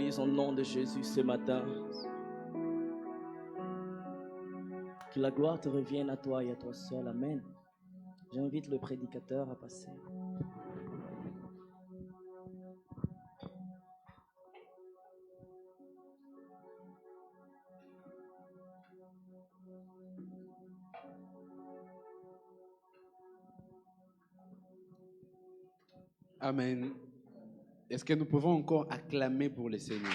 Église, au nom de Jésus ce matin. Que la gloire te revienne à toi et à toi seul. Amen. J'invite le prédicateur à passer. Amen. Est-ce que nous pouvons encore acclamer pour le Seigneur?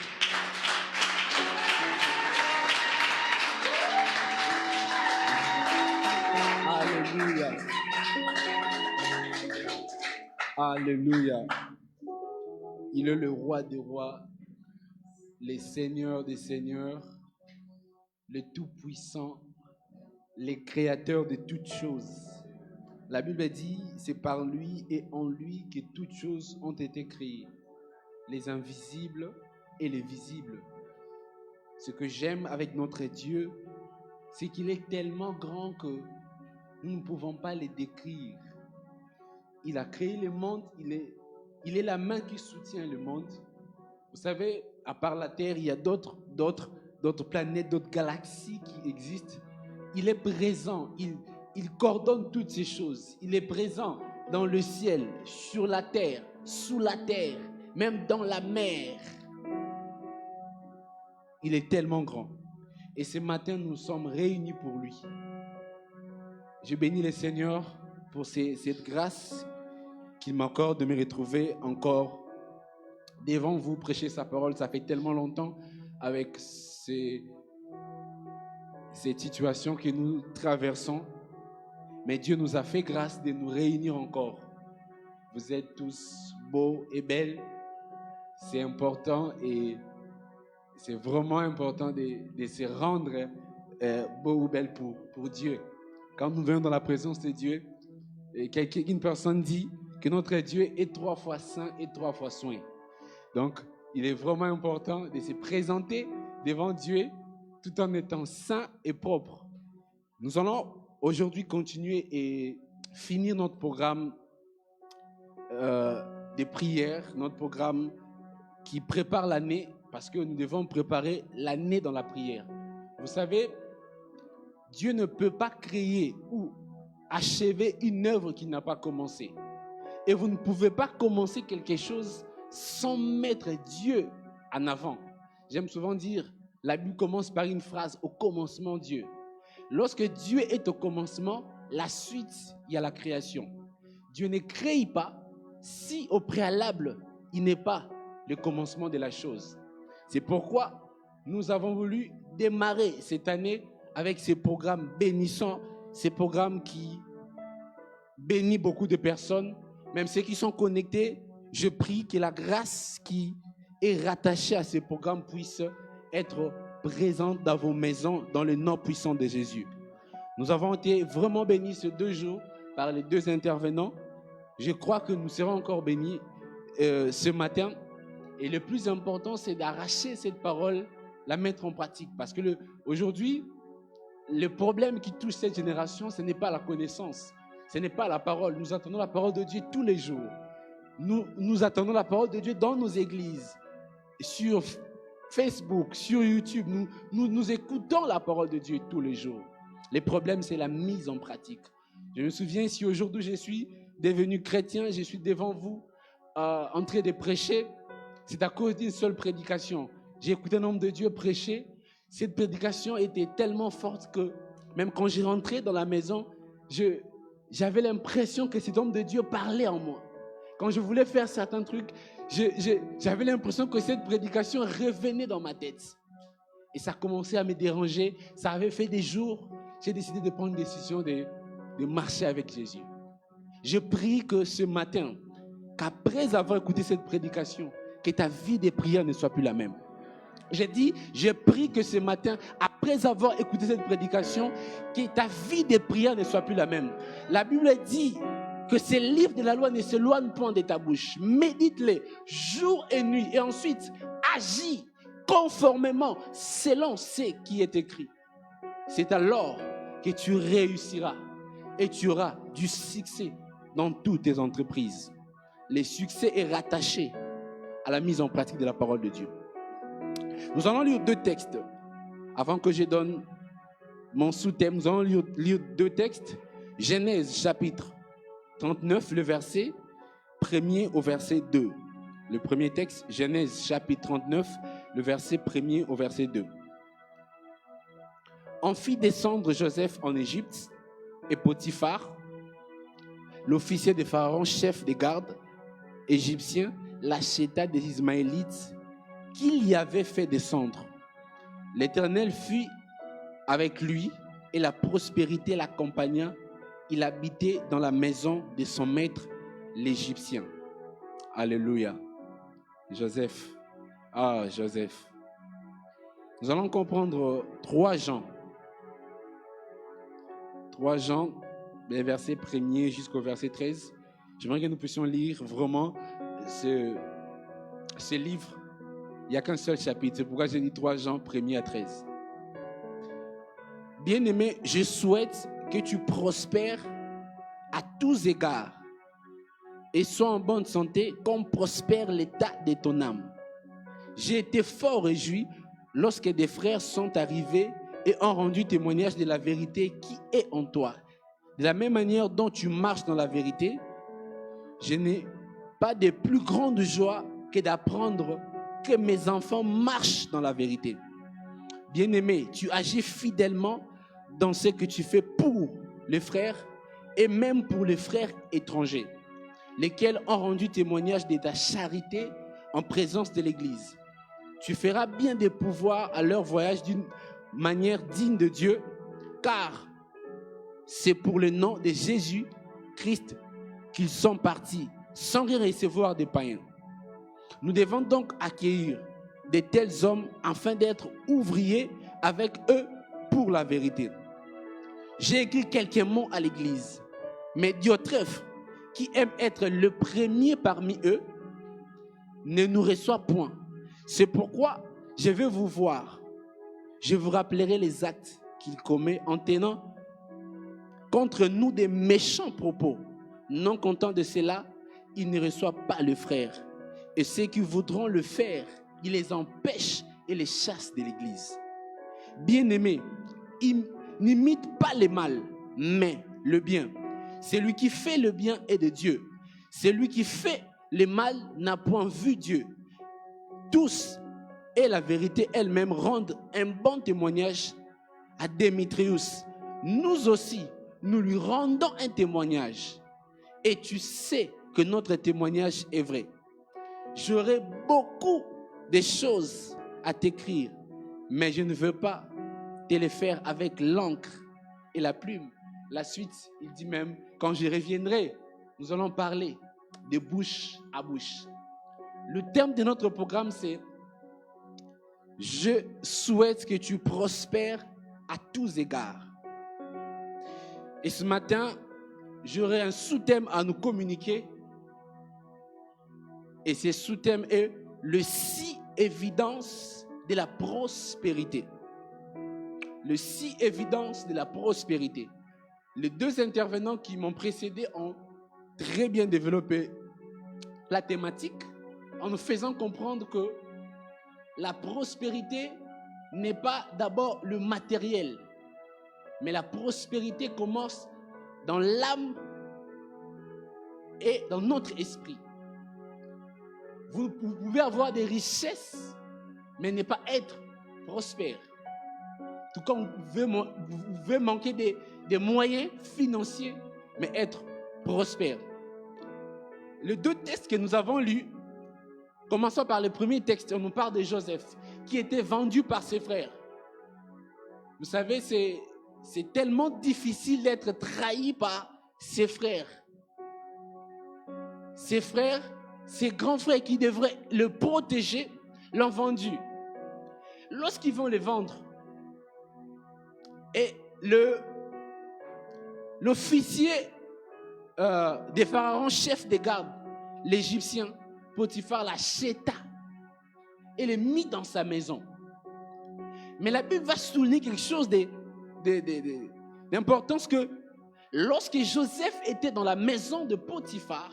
Alléluia. Alléluia. Il est le roi des rois, le Seigneur des seigneurs, le Tout-Puissant, le Créateur de toutes choses. La Bible dit, c'est par lui et en lui que toutes choses ont été créées, les invisibles et les visibles. Ce que j'aime avec notre Dieu, c'est qu'il est tellement grand que nous ne pouvons pas le décrire. Il a créé le monde, il est la main qui soutient le monde. Vous savez, à part la Terre, il y a d'autres planètes, d'autres galaxies qui existent. Il est présent, il coordonne toutes ces choses. Il est présent dans le ciel, sur la terre, sous la terre, même dans la mer. Il est tellement grand. Et ce matin, nous sommes réunis pour lui. Je bénis le Seigneur pour cette grâce qu'il m'accorde de me retrouver encore devant vous, prêcher sa parole. Ça fait tellement longtemps avec cette situation que nous traversons. Mais Dieu nous a fait grâce de nous réunir encore. Vous êtes tous beaux et belles. C'est important et c'est vraiment important de se rendre beaux ou belles pour Dieu. Quand nous venons dans la présence de Dieu, une personne dit que notre Dieu est 3 fois saint et 3 fois soin. Donc, il est vraiment important de se présenter devant Dieu tout en étant saint et propre. Nous allons aujourd'hui continuer et finir notre programme de prière, notre programme qui prépare l'année, parce que nous devons préparer l'année dans la prière. Vous savez, Dieu ne peut pas créer ou achever une œuvre qu'il n'a pas commencée. Et vous ne pouvez pas commencer quelque chose sans mettre Dieu en avant. J'aime souvent dire, la Bible commence par une phrase, au commencement Dieu. Lorsque Dieu est au commencement, la suite, il y a la création. Dieu ne crée pas si au préalable, il n'est pas le commencement de la chose. C'est pourquoi nous avons voulu démarrer cette année avec ces programmes bénissants, ces programmes qui bénissent beaucoup de personnes, même ceux qui sont connectés. Je prie que la grâce qui est rattachée à ces programmes puisse être présente dans vos maisons, dans le nom puissant de Jésus. Nous avons été vraiment bénis ces 2 jours par les 2 intervenants. Je crois que nous serons encore bénis ce matin. Et le plus important, c'est d'arracher cette parole, la mettre en pratique. Parce que aujourd'hui, le problème qui touche cette génération, ce n'est pas la connaissance, ce n'est pas la parole. Nous attendons la parole de Dieu tous les jours. Nous attendons la parole de Dieu dans nos églises, sur Facebook, sur YouTube. Nous écoutons la parole de Dieu tous les jours. Le problème, c'est la mise en pratique. Je me souviens, si aujourd'hui je suis devenu chrétien, je suis devant vous en train de prêcher, c'est à cause d'une seule prédication. J'ai écouté un homme de Dieu prêcher. Cette prédication était tellement forte que même quand j'ai rentré dans la maison, j'avais l'impression que cet homme de Dieu parlait en moi. Quand je voulais faire certains trucs, j'avais l'impression que cette prédication revenait dans ma tête. Et ça commençait à me déranger. Ça avait fait des jours. J'ai décidé de prendre une décision de marcher avec Jésus. Je prie que ce matin, qu'après avoir écouté cette prédication, que ta vie de prière ne soit plus la même. J'ai dit, je prie que ce matin, après avoir écouté cette prédication, que ta vie de prière ne soit plus la même. La Bible dit que ces livres de la loi ne s'éloignent point de ta bouche. Médite-les jour et nuit et ensuite agis conformément selon ce qui est écrit. C'est alors que tu réussiras et tu auras du succès dans toutes tes entreprises. Le succès est rattaché à la mise en pratique de la parole de Dieu. Nous allons lire 2 textes. Avant que je donne mon sous-thème, nous allons lire 2 textes. Genèse chapitre 39, le verset 1er au verset 2. Le premier texte, Genèse chapitre 39, le verset 1er au verset 2. On fit descendre Joseph en Égypte et Potiphar, l'officier de Pharaon, chef des gardes égyptiens, l'acheta des Ismaélites qu'il y avait fait descendre. L'Éternel fut avec lui et la prospérité l'accompagna. Il habitait dans la maison de son maître, l'Égyptien. Alléluia. Joseph. Ah, Joseph. Nous allons comprendre 3 Jean. 3 Jean, les versets 1er jusqu'au verset 13. J'aimerais que nous puissions lire vraiment ce livre. Il n'y a qu'un seul chapitre. C'est pourquoi j'ai dit 3 Jean, 1er à 13. Bien-aimé, je souhaite que tu prospères à tous égards et sois en bonne santé comme prospère l'état de ton âme. J'ai été fort réjoui lorsque des frères sont arrivés et ont rendu témoignage de la vérité qui est en toi. De la même manière dont tu marches dans la vérité, je n'ai pas de plus grande joie que d'apprendre que mes enfants marchent dans la vérité. Bien-aimé, tu agis fidèlement dans ce que tu fais pour les frères et même pour les frères étrangers, lesquels ont rendu témoignage de ta charité en présence de l'Église. Tu feras bien de pouvoir à leur voyage d'une manière digne de Dieu, car c'est pour le nom de Jésus-Christ qu'ils sont partis, sans rien recevoir des païens. Nous devons donc accueillir de tels hommes afin d'être ouvriers avec eux pour la vérité. J'ai écrit quelques mots à l'Église, mais Diotrephe, qui aime être le premier parmi eux, ne nous reçoit point. C'est pourquoi je vais vous voir. Je vous rappellerai les actes qu'il commet en tenant contre nous des méchants propos. Non content de cela, il ne reçoit pas le frère. Et ceux qui voudront le faire, il les empêche et les chasse de l'Église. Bien-aimés, n'imite pas le mal, mais le bien. Celui qui fait le bien est de Dieu. Celui qui fait le mal n'a point vu Dieu. Tous, et la vérité elle-même, rendent un bon témoignage à Démétrius. Nous aussi, nous lui rendons un témoignage. Et tu sais que notre témoignage est vrai. J'aurai beaucoup de choses à t'écrire, mais je ne veux pas te les faire avec l'encre et la plume. La suite, il dit même, quand je reviendrai, nous allons parler de bouche à bouche. Le terme de notre programme, c'est « Je souhaite que tu prospères à tous égards ». Et ce matin, j'aurai un sous-thème à nous communiquer. Et ce sous-thème est le si évidence de la prospérité. Le si évidence de la prospérité. Les 2 intervenants qui m'ont précédé ont très bien développé la thématique en nous faisant comprendre que la prospérité n'est pas d'abord le matériel, mais la prospérité commence dans l'âme et dans notre esprit. Vous pouvez avoir des richesses, mais ne pas être prospère. Tout comme vous pouvez manquer des moyens financiers, mais être prospère. Les 2 textes que nous avons lus, commençons par le premier texte, on nous parle de Joseph, qui était vendu par ses frères. Vous savez, c'est tellement difficile d'être trahi par ses frères. Ses frères, ses grands frères qui devraient le protéger, l'ont vendu. Lorsqu'ils vont le vendre, et l'officier des pharaons, chef des gardes, l'Égyptien, Potiphar, l'acheta et le mit dans sa maison. Mais la Bible va souligner quelque chose d'importance, que lorsque Joseph était dans la maison de Potiphar,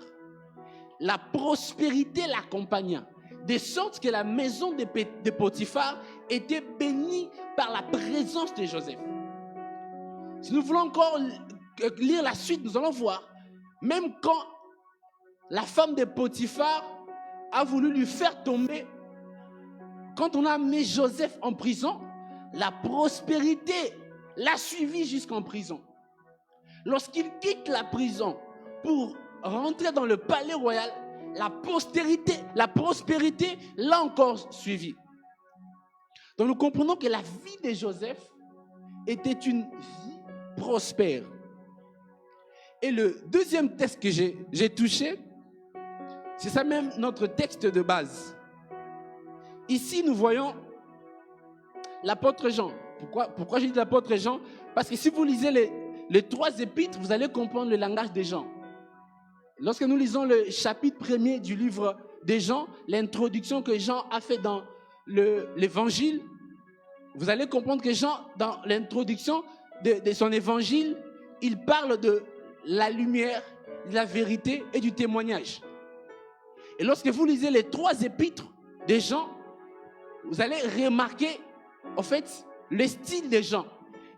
la prospérité l'accompagna. de sorte que la maison de Potiphar était bénie par la présence de Joseph. Si nous voulons encore lire la suite, nous allons voir, même quand la femme de Potiphar a voulu lui faire tomber, quand on a mis Joseph en prison, la prospérité l'a suivi jusqu'en prison. Lorsqu'il quitte la prison pour rentrer dans le palais royal, la prospérité l'a encore suivi. Donc nous comprenons que la vie de Joseph était une vie prospère. Et le deuxième texte que j'ai touché, c'est ça même notre texte de base. Ici, nous voyons l'apôtre Jean. Pourquoi j'ai dit l'apôtre Jean? Parce que si vous lisez les 3 épîtres, vous allez comprendre le langage de Jean. Lorsque nous lisons le chapitre 1er du livre de Jean, l'introduction que Jean a fait dans l'évangile, vous allez comprendre que Jean, dans l'introduction de son évangile, il parle de la lumière, de la vérité et du témoignage. Et lorsque vous lisez les 3 épîtres de Jean, vous allez remarquer, en fait, le style de Jean.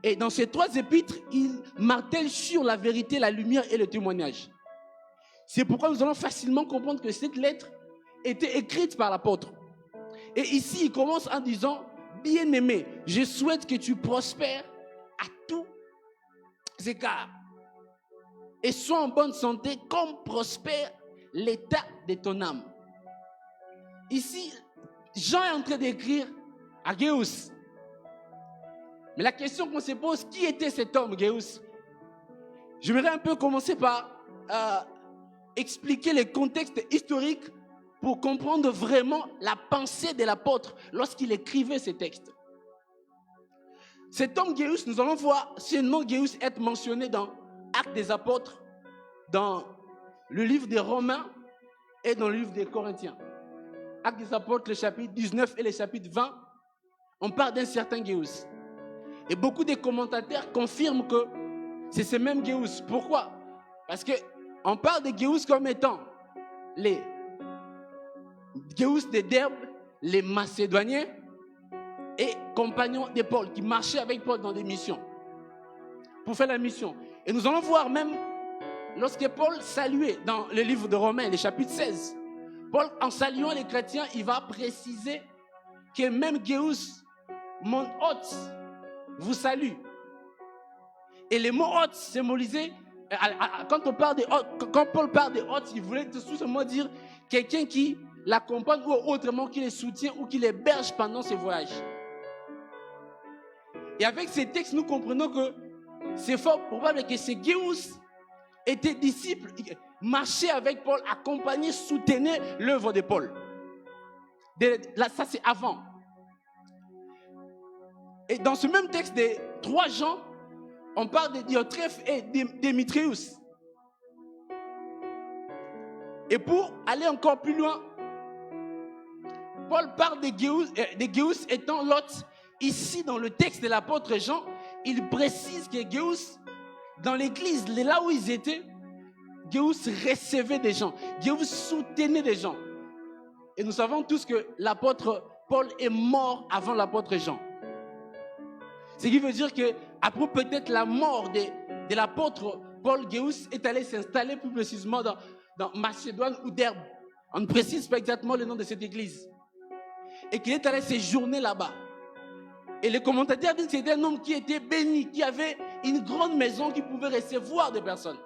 Et dans ces 3 épîtres, il martèle sur la vérité, la lumière et le témoignage. C'est pourquoi nous allons facilement comprendre que cette lettre était écrite par l'apôtre. Et ici, il commence en disant, bien-aimé, je souhaite que tu prospères à tous égards et sois en bonne santé comme prospère l'état de ton âme. Ici, Jean est en train d'écrire à Gaius. Mais la question qu'on se pose, qui était cet homme, Gaius? J'aimerais un peu commencer par expliquer le contexte historique pour comprendre vraiment la pensée de l'apôtre lorsqu'il écrivait ces textes. Cet homme Gaius, nous allons voir ce nom Gaius être mentionné dans Actes des Apôtres, dans le livre des Romains et dans le livre des Corinthiens. Actes des Apôtres, le chapitre 19 et le chapitre 20, on parle d'un certain Gaius. Et beaucoup de commentateurs confirment que c'est ce même Gaius. Pourquoi? Parce qu'on parle de Gaius comme étant les Gaius de Derbe, les Macédoniens et compagnons de Paul qui marchaient avec Paul dans des missions pour faire la mission. Et nous allons voir même lorsque Paul saluait dans le livre de Romains, le chapitre 16, Paul, en saluant les chrétiens, il va préciser que même Gaius, mon hôte, vous salue. Et les mots hôte symbolisaient, quand Paul parle de hôte, il voulait tout simplement dire quelqu'un qui l'accompagne ou autrement qui les soutient ou qui l'héberge pendant ses voyages. Et avec ces textes, nous comprenons que c'est fort probable que ces Gaius étaient disciples, marchaient avec Paul, accompagnaient, soutenaient l'œuvre de Paul. Là, ça c'est avant. Et dans ce même texte des 3 Jean, on parle de Diotrephe et Démétrius. Et pour aller encore plus loin, Paul parle de Gaius étant l'hôte. Ici, dans le texte de l'apôtre Jean, il précise que Gaius, dans l'église, là où ils étaient, Gaius recevait des gens, Gaius soutenait des gens. Et nous savons tous que l'apôtre Paul est mort avant l'apôtre Jean. Ce qui veut dire qu'après peut-être la mort de l'apôtre Paul, Gaius est allé s'installer plus précisément dans Macédoine ou Derbe. On ne précise pas exactement le nom de cette église. Et qu'il est allé séjourner là-bas. Et les commentateurs disent que c'était un homme qui était béni, qui avait une grande maison qui pouvait recevoir des personnes.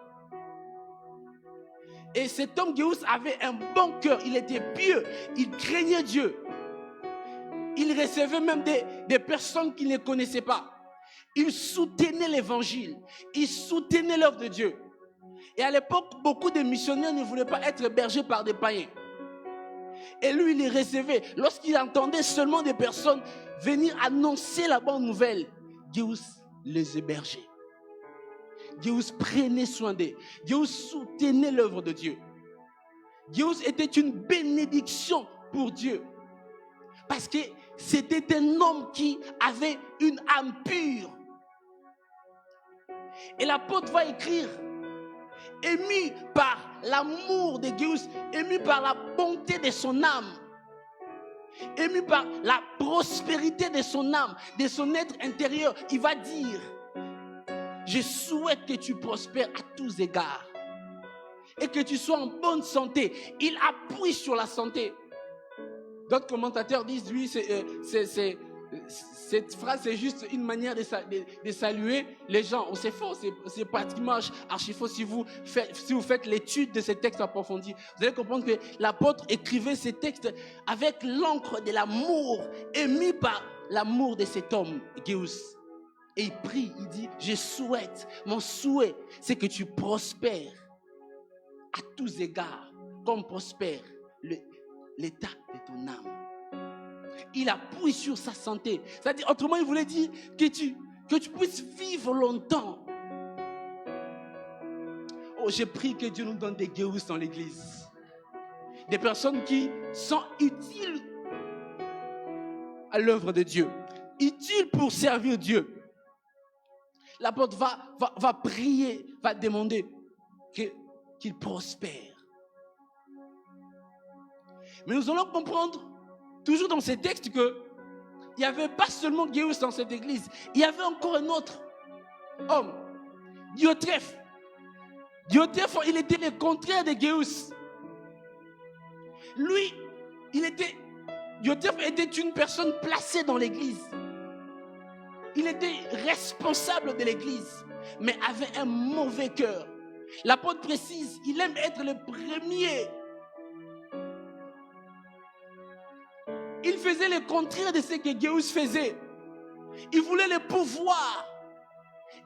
Et cet homme Gaius avait un bon cœur, il était pieux, il craignait Dieu. Il recevait même des personnes qu'il ne connaissait pas. Il soutenait l'évangile, il soutenait l'œuvre de Dieu. Et à l'époque, beaucoup de missionnaires ne voulaient pas être hébergés par des païens. Et lui, il les recevait. Lorsqu'il entendait seulement des personnes venir annoncer la bonne nouvelle, Gaius les hébergeait. Gaius prenait soin d'eux. Gaius soutenait l'œuvre de Dieu. Gaius était une bénédiction pour Dieu. Parce que c'était un homme qui avait une âme pure. Et l'apôtre va écrire, ému par l'amour de Gaius, ému par la bonté de son âme, ému par la prospérité de son âme, de son être intérieur, il va dire, je souhaite que tu prospères à tous égards et que tu sois en bonne santé. Il appuie sur la santé. D'autres commentateurs disent, oui, cette phrase, c'est juste une manière de saluer les gens. Oh, c'est faux, c'est pratiquement archi faux. Si vous faites l'étude de ces textes approfondis, vous allez comprendre que l'apôtre écrivait ces textes avec l'encre de l'amour, ému par l'amour de cet homme, Gaius. Et il prie, il dit, je souhaite, mon souhait, c'est que tu prospères à tous égards, comme prospère l'état de ton âme. Il appuie sur sa santé. C'est-à-dire, autrement, il voulait dire que tu puisses vivre longtemps. Oh, j'ai prié que Dieu nous donne des Gaius dans l'église. Des personnes qui sont utiles à l'œuvre de Dieu. Utiles pour servir Dieu. L'apôtre va prier, va demander qu'il prospère. Mais nous allons comprendre, toujours dans ces textes, qu'il n'y avait pas seulement Gaius dans cette église. Il y avait encore un autre homme, Diotrephe. Diotrephe, il était le contraire de Gaius. Lui, Diotrephe était une personne placée dans l'église. Il était responsable de l'église, mais avait un mauvais cœur. L'apôtre précise, il aime être le premier. Il faisait le contraire de ce que Gaius faisait. Il voulait le pouvoir.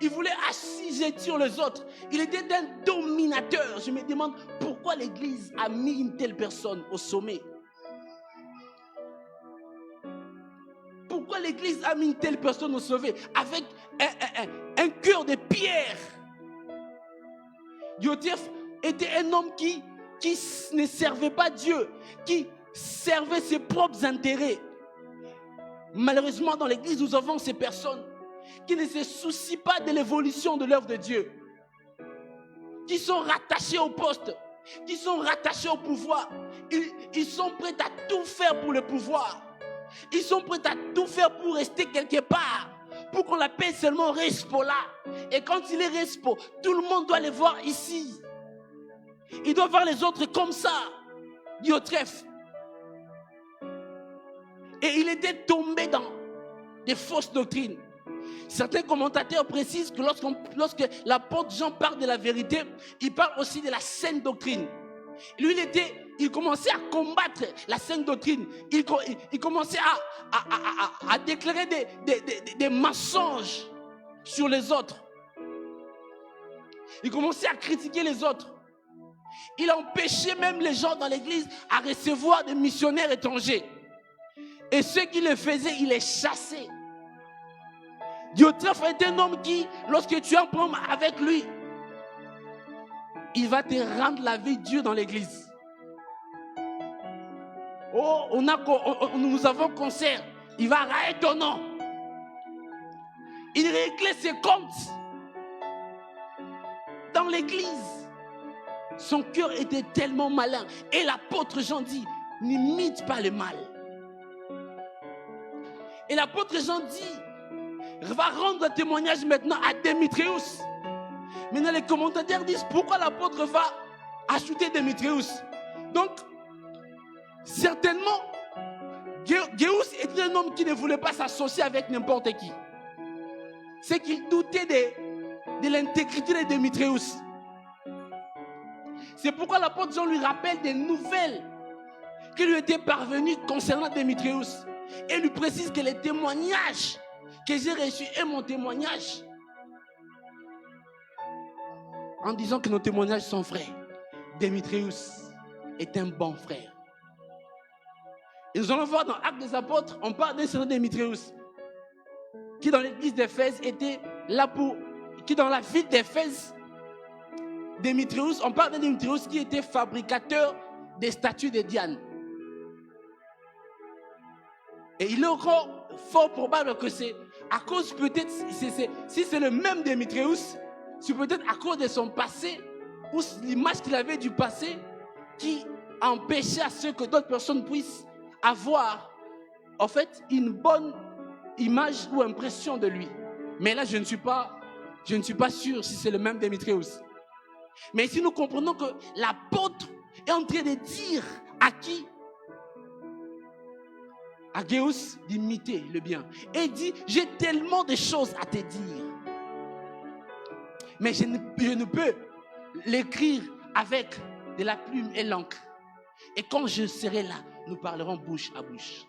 Il voulait assujettir les autres. Il était un dominateur. Je me demande pourquoi l'église a mis une telle personne au sommet. Pourquoi l'église a mis une telle personne au sommet avec un cœur de pierre? Diotrephe était un homme qui ne servait pas Dieu, qui servait ses propres intérêts. Malheureusement, dans l'église, nous avons ces personnes qui ne se soucient pas de l'évolution de l'œuvre de Dieu, qui sont rattachés au poste, qui sont rattachés au pouvoir. Ils sont prêts à tout faire pour le pouvoir. Ils sont prêts à tout faire pour rester quelque part, pour qu'on l'appelle seulement Respo là. Et quand il est Respo, tout le monde doit le voir ici. Il doit voir les autres comme ça. Diotrephe. Et il était tombé dans des fausses doctrines. Certains commentateurs précisent que lorsque l'apôtre Jean parle de la vérité, il parle aussi de la saine doctrine. Lui, il commençait à combattre la saine doctrine. Il commençait à déclarer des mensonges sur les autres. Il commençait à critiquer les autres. Il empêchait même les gens dans l'église à recevoir des missionnaires étrangers. Et ceux qui le faisaient, il les chassait. Diotrephe est un homme qui, lorsque tu as un problème avec lui, il va te rendre la vie dure dans l'église. Oh, nous avons concert. Il va railler ton nom. Il réglait ses comptes dans l'église. Son cœur était tellement malin. Et l'apôtre Jean dit, n'imite pas le mal. Et l'apôtre Jean dit, va rendre témoignage maintenant à Démétrius. Maintenant les commentateurs disent, pourquoi l'apôtre va ajouter Démétrius? Donc, certainement, Gaius était un homme qui ne voulait pas s'associer avec n'importe qui. C'est qu'il doutait de l'intégrité de Démétrius. C'est pourquoi l'apôtre Jean lui rappelle des nouvelles qui lui étaient parvenues concernant Démétrius. Et lui précise que les témoignages que j'ai reçus est mon témoignage. En disant que nos témoignages sont vrais. Démétrius est un bon frère. Et nous allons voir dans Actes des Apôtres, on parle d'un certain Démétrius qui dans l'église d'Éphèse était là qui dans la ville d'Éphèse, Démétrius, on parle d'un Démétrius qui était fabricateur des statues de Diane. Et il est encore fort probable que c'est à cause peut-être, si c'est le même Démétrius, c'est peut-être à cause de son passé ou l'image qu'il avait du passé qui empêchait à ce que d'autres personnes puissent avoir en fait, une bonne image ou impression de lui. Mais là, je ne suis pas sûr si c'est le même Démétrios. Mais si nous comprenons que l'apôtre est en train de dire à qui? À Gaius d'imiter le bien. Et il dit, j'ai tellement de choses à te dire. Mais je ne peux l'écrire avec de la plume et l'encre. Et quand je serai là, nous parlerons bouche à bouche.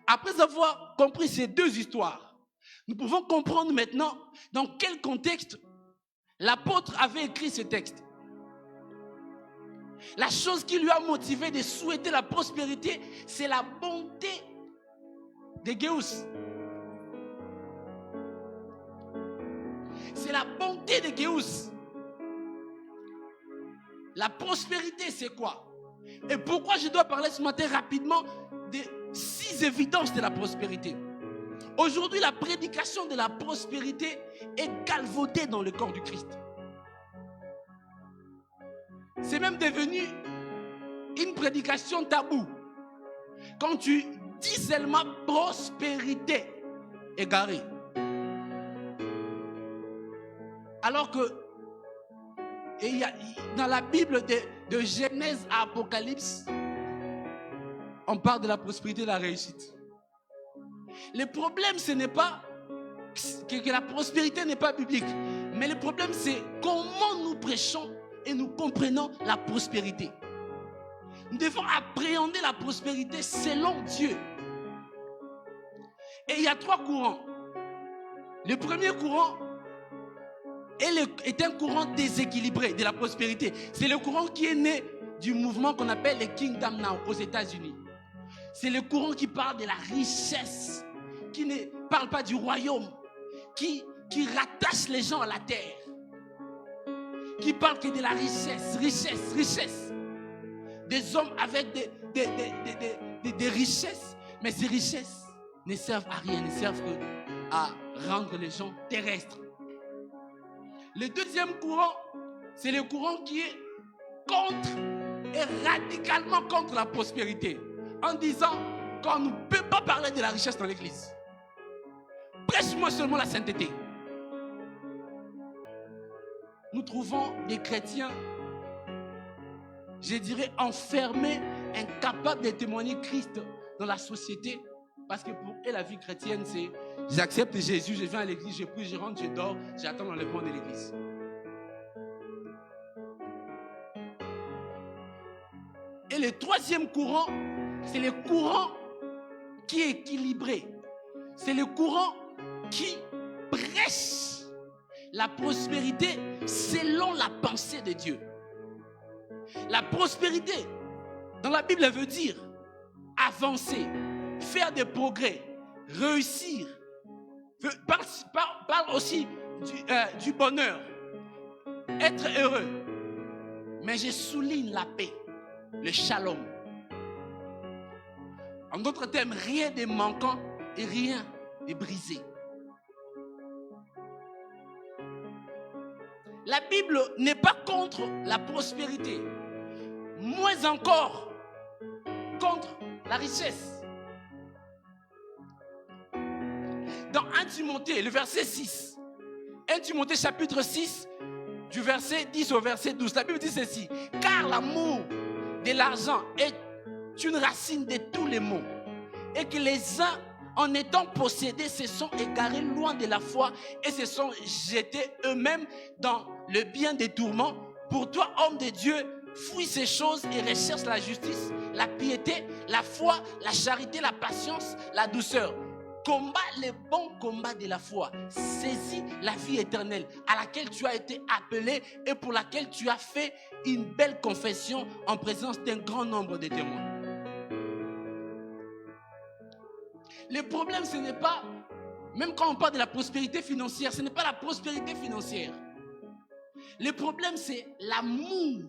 Après avoir compris ces deux histoires, nous pouvons comprendre maintenant dans quel contexte l'apôtre avait écrit ce texte. La chose qui lui a motivé de souhaiter la prospérité, c'est la bonté de Gaius. C'est la bonté de Gaius. La prospérité, c'est quoi? Et pourquoi je dois parler ce matin rapidement des 6 évidences de la prospérité? Aujourd'hui, la prédication de la prospérité est galvaudée dans le corps du Christ. C'est même devenu une prédication tabou. Quand tu dis seulement prospérité, égaré. Alors que dans la Bible de Genèse à Apocalypse, on parle de la prospérité et de la réussite. Le problème, ce n'est pas que la prospérité n'est pas biblique. Mais le problème, c'est comment nous prêchons et nous comprenons la prospérité. Nous devons appréhender la prospérité selon Dieu. Et il y a 3 courants. Le premier courant est un courant déséquilibré de la prospérité. C'est le courant qui est né du mouvement qu'on appelle le Kingdom Now aux États-Unis. C'est le courant qui parle de la richesse, qui ne parle pas du royaume, qui rattache les gens à la terre, qui parle que de la richesse. Des hommes avec des richesses, mais ces richesses ne servent à rien, ne servent qu'à rendre les gens terrestres. Le deuxième courant, c'est le courant qui est radicalement contre la prospérité, en disant qu'on ne peut pas parler de la richesse dans l'église. Prêche-moi seulement la sainteté. Nous trouvons des chrétiens, je dirais, enfermés, incapables de témoigner Christ dans la société, parce que pour eux, la vie chrétienne, c'est j'accepte Jésus, je viens à l'église, je prie, je rentre, je dors, j'attends l'enlèvement de l'église. Et le troisième courant, c'est le courant qui est équilibré. C'est le courant qui prêche la prospérité selon la pensée de Dieu. La prospérité, dans la Bible, elle veut dire avancer, faire des progrès, réussir. Parle aussi du bonheur, être heureux. Mais je souligne la paix, le shalom. En d'autres termes, rien de manquant et rien de brisé. La Bible n'est pas contre la prospérité, moins encore contre la richesse. Dans 1 Timothée, le verset 6, 1 Timothée chapitre 6, du verset 10 au verset 12, la Bible dit ceci: car l'amour de l'argent est une racine de tous les maux, et que les uns, en étant possédés, se sont égarés loin de la foi et se sont jetés eux-mêmes dans le bien des tourments. Pour toi, homme de Dieu, fuis ces choses et recherche la justice, la piété, la foi, la charité, la patience, la douceur. Combat le bon combat de la foi. Saisis la vie éternelle à laquelle tu as été appelé et pour laquelle tu as fait une belle confession en présence d'un grand nombre de témoins. Le problème, ce n'est pas, même quand on parle de la prospérité financière, ce n'est pas la prospérité financière. Le problème, c'est l'amour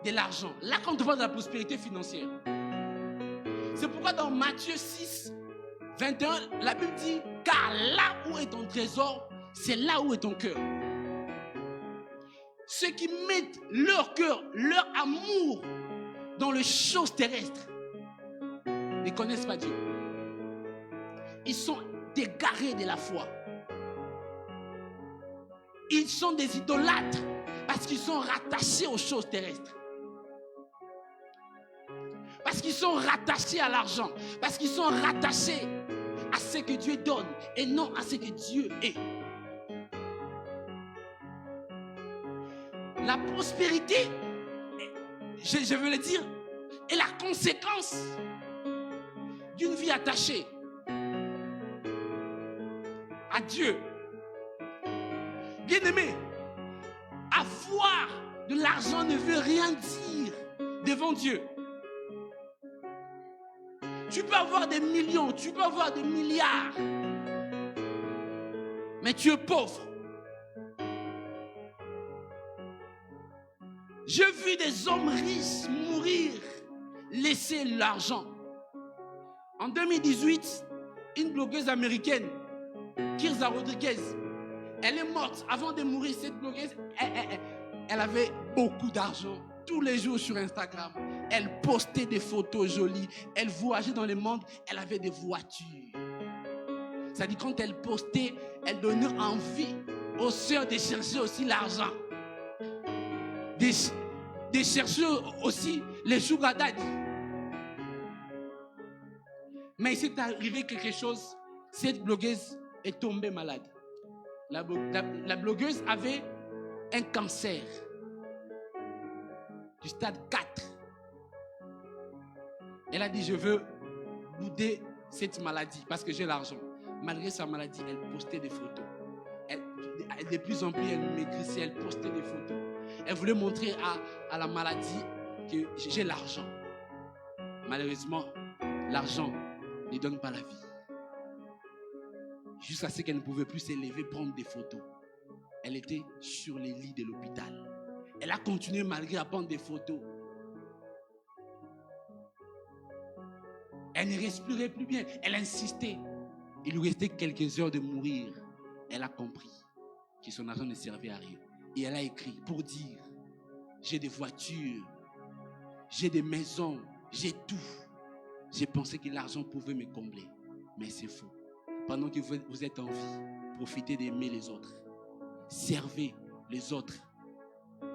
de l'argent. Là, quand on parle de la prospérité financière, c'est pourquoi dans Matthieu 6, 21, la Bible dit: car là où est ton trésor, c'est là où est ton cœur. Ceux qui mettent leur cœur, leur amour dans les choses terrestres ne connaissent pas Dieu. Ils sont égarés de la foi. Ils sont des idolâtres parce qu'ils sont rattachés aux choses terrestres. Parce qu'ils sont rattachés à l'argent. Parce qu'ils sont rattachés à ce que Dieu donne et non à ce que Dieu est. La prospérité, je veux le dire, est la conséquence d'une vie attachée à Dieu. Bien-aimé, avoir de l'argent ne veut rien dire devant Dieu. Tu peux avoir des millions, tu peux avoir des milliards, mais tu es pauvre. J'ai vu des hommes riches mourir, laisser l'argent. En 2018, une blogueuse américaine, Kirza Rodriguez, elle est morte. Avant de mourir, cette blogueuse, elle avait beaucoup d'argent. Tous les jours sur Instagram, elle postait des photos jolies. Elle voyageait dans le monde, elle avait des voitures. C'est-à-dire quand elle postait, elle donnait envie aux sœurs de chercher aussi l'argent. De chercher aussi les sugar daddy. Mais il s'est arrivé quelque chose. Cette blogueuse est tombée malade. La blogueuse avait un cancer du stade 4. Elle a dit, je veux bouder cette maladie parce que j'ai l'argent. Malgré sa maladie, elle postait des photos. De plus en plus, elle maigrissait, elle postait des photos. Elle voulait montrer à la maladie que j'ai l'argent. Malheureusement, l'argent ne donne pas la vie. Jusqu'à ce qu'elle ne pouvait plus s'élever, prendre des photos. Elle était sur les lits de l'hôpital. Elle a continué malgré à prendre des photos. Elle ne respirait plus bien. Elle insistait. Il lui restait quelques heures de mourir. Elle a compris que son argent ne servait à rien. Et elle a écrit pour dire, j'ai des voitures, j'ai des maisons, j'ai tout. J'ai pensé que l'argent pouvait me combler. Mais c'est faux. Pendant que vous êtes en vie, profitez d'aimer les autres. Servez les autres.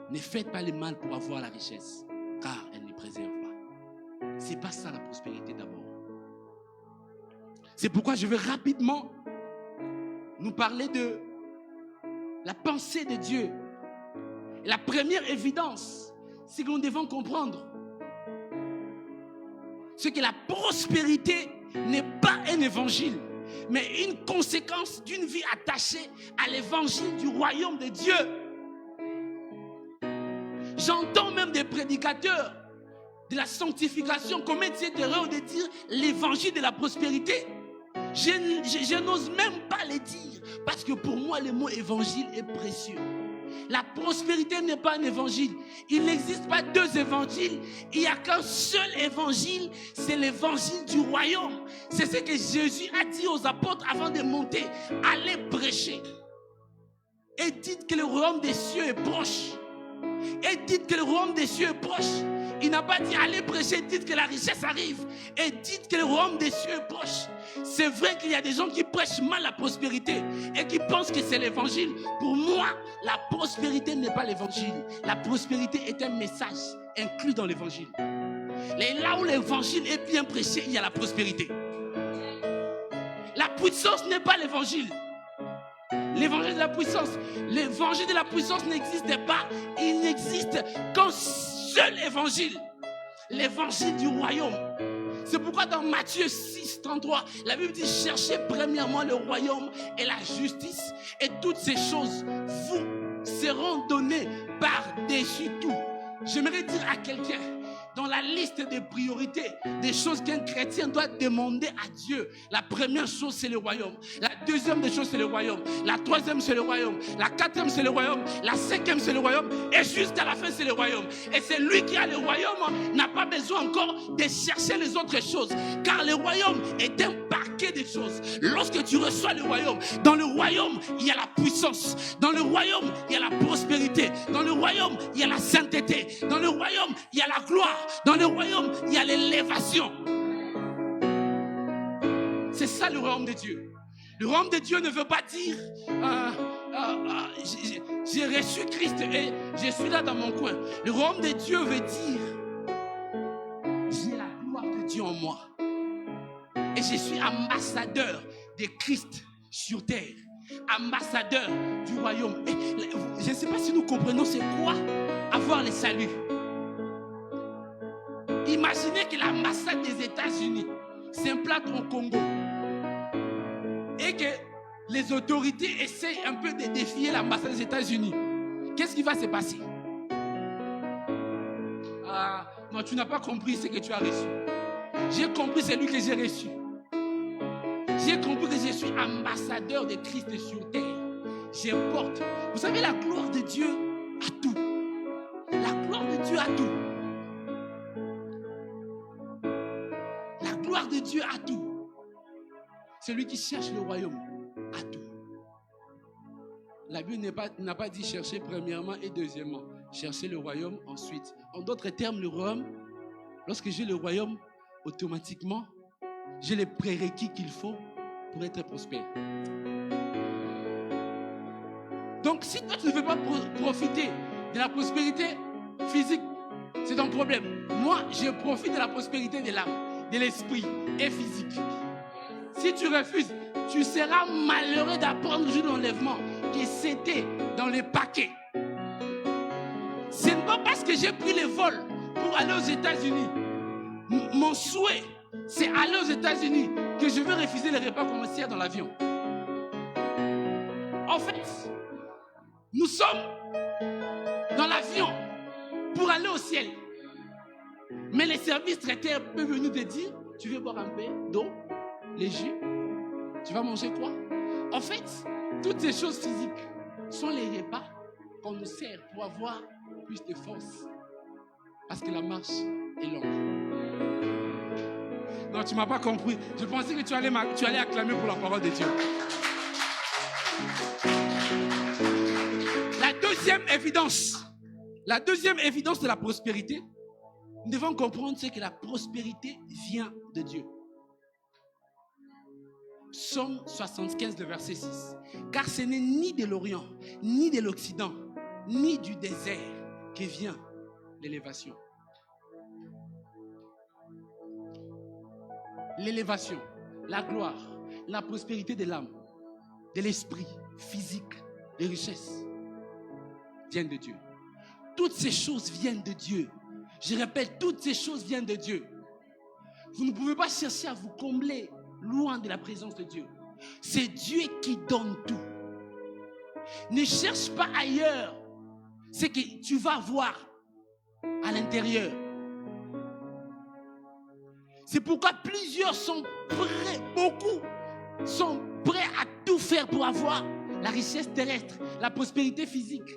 Ne faites pas le mal pour avoir la richesse, car elle ne préserve pas. C'est pas ça la prospérité d'abord. C'est pourquoi je vais rapidement nous parler de la pensée de Dieu. La première évidence, c'est que nous devons comprendre ce que la prospérité n'est pas un évangile, mais une conséquence d'une vie attachée à l'évangile du royaume de Dieu. J'entends même des prédicateurs de la sanctification commettre cette erreur de dire l'évangile de la prospérité. Je n'ose même pas le dire parce que pour moi le mot évangile est précieux. La prospérité n'est pas un évangile. Il n'existe pas deux évangiles. Il n'y a qu'un seul évangile. C'est l'évangile du royaume. C'est ce que Jésus a dit aux apôtres avant de monter. Allez prêcher. Et dites que le royaume des cieux est proche. Et dites que le royaume des cieux est proche. Il n'a pas dit allez prêcher, dites que la richesse arrive. Et dites que le royaume des cieux est proche. C'est vrai qu'il y a des gens qui prêchent mal la prospérité et qui pensent que c'est l'évangile. Pour moi, la prospérité n'est pas l'évangile. La prospérité est un message inclus dans l'évangile. Et là où l'évangile est bien prêché, il y a la prospérité. La puissance n'est pas l'évangile. L'évangile de la puissance. L'évangile de la puissance n'existe pas. Il n'existe qu'un seul évangile. L'évangile du royaume. C'est pourquoi dans Matthieu 6, 33, la Bible dit cherchez premièrement le royaume et la justice et toutes ces choses vous seront données par-dessus tout. J'aimerais dire à quelqu'un, dans la liste des priorités, des choses qu'un chrétien doit demander à Dieu, la première chose c'est le royaume, la deuxième des choses c'est le royaume, la troisième c'est le royaume, la quatrième c'est le royaume, la cinquième c'est le royaume et jusqu'à la fin c'est le royaume. Et c'est lui qui a le royaume n'a pas besoin encore de chercher les autres choses, car le royaume est un paquet de choses. Lorsque tu reçois le royaume, dans le royaume il y a la puissance, dans le royaume il y a la prospérité, dans le royaume il y a la sainteté, dans le royaume il y a la gloire. Dans le royaume, il y a l'élévation. C'est ça le royaume de Dieu. Le royaume de Dieu ne veut pas dire j'ai reçu Christ et je suis là dans mon coin. Le royaume de Dieu veut dire j'ai la gloire de Dieu en moi. Et je suis ambassadeur de Christ sur terre. Ambassadeur du royaume. Et je ne sais pas si nous comprenons c'est quoi avoir le salut. Imaginez que l'ambassade des États-Unis s'implante au Congo et que les autorités essayent un peu de défier l'ambassade des États-Unis. Qu'est-ce qui va se passer? Ah, non, tu n'as pas compris ce que tu as reçu. J'ai compris celui que j'ai reçu. J'ai compris que je suis ambassadeur de Christ sur terre. Je porte. Vous savez, la gloire de Dieu a tout. La gloire de Dieu a tout. La gloire de Dieu a tout. Celui qui cherche le royaume a tout. La Bible n'a pas dit chercher premièrement et deuxièmement. Chercher le royaume ensuite. En d'autres termes, le royaume, lorsque j'ai le royaume, automatiquement, j'ai les prérequis qu'il faut pour être prospère. Donc, si toi, tu ne veux pas profiter de la prospérité physique, c'est ton problème. Moi, je profite de la prospérité de l'âme, de l'esprit et physique. Si tu refuses, tu seras malheureux d'apprendre le jour de l'enlèvement que c'était dans les paquets. Ce n'est pas parce que j'ai pris le vol pour aller aux États-Unis. Mon souhait, c'est aller aux États-Unis que je veux refuser les repas commerciaux dans l'avion. En fait, nous sommes dans l'avion pour aller au ciel. Mais les services traiteurs peuvent venir te dire, tu veux boire un peu d'eau, léger, tu vas manger quoi? En fait, toutes ces choses physiques sont les repas qu'on nous sert pour avoir plus de force. Parce que la marche est longue. Non, tu ne m'as pas compris. Je pensais que tu allais acclamer pour la parole de Dieu. La deuxième évidence de la prospérité, nous devons comprendre c'est que la prospérité vient de Dieu. Psaume 75, le verset 6. Car ce n'est ni de l'Orient, ni de l'Occident, ni du désert que vient l'élévation. L'élévation, la gloire, la prospérité de l'âme, de l'esprit, physique, les richesses, viennent de Dieu. Toutes ces choses viennent de Dieu. Je répète, toutes ces choses viennent de Dieu. Vous ne pouvez pas chercher à vous combler loin de la présence de Dieu. C'est Dieu qui donne tout. Ne cherche pas ailleurs ce que tu vas voir à l'intérieur. C'est pourquoi plusieurs sont prêts, beaucoup sont prêts à tout faire pour avoir la richesse terrestre, la prospérité physique.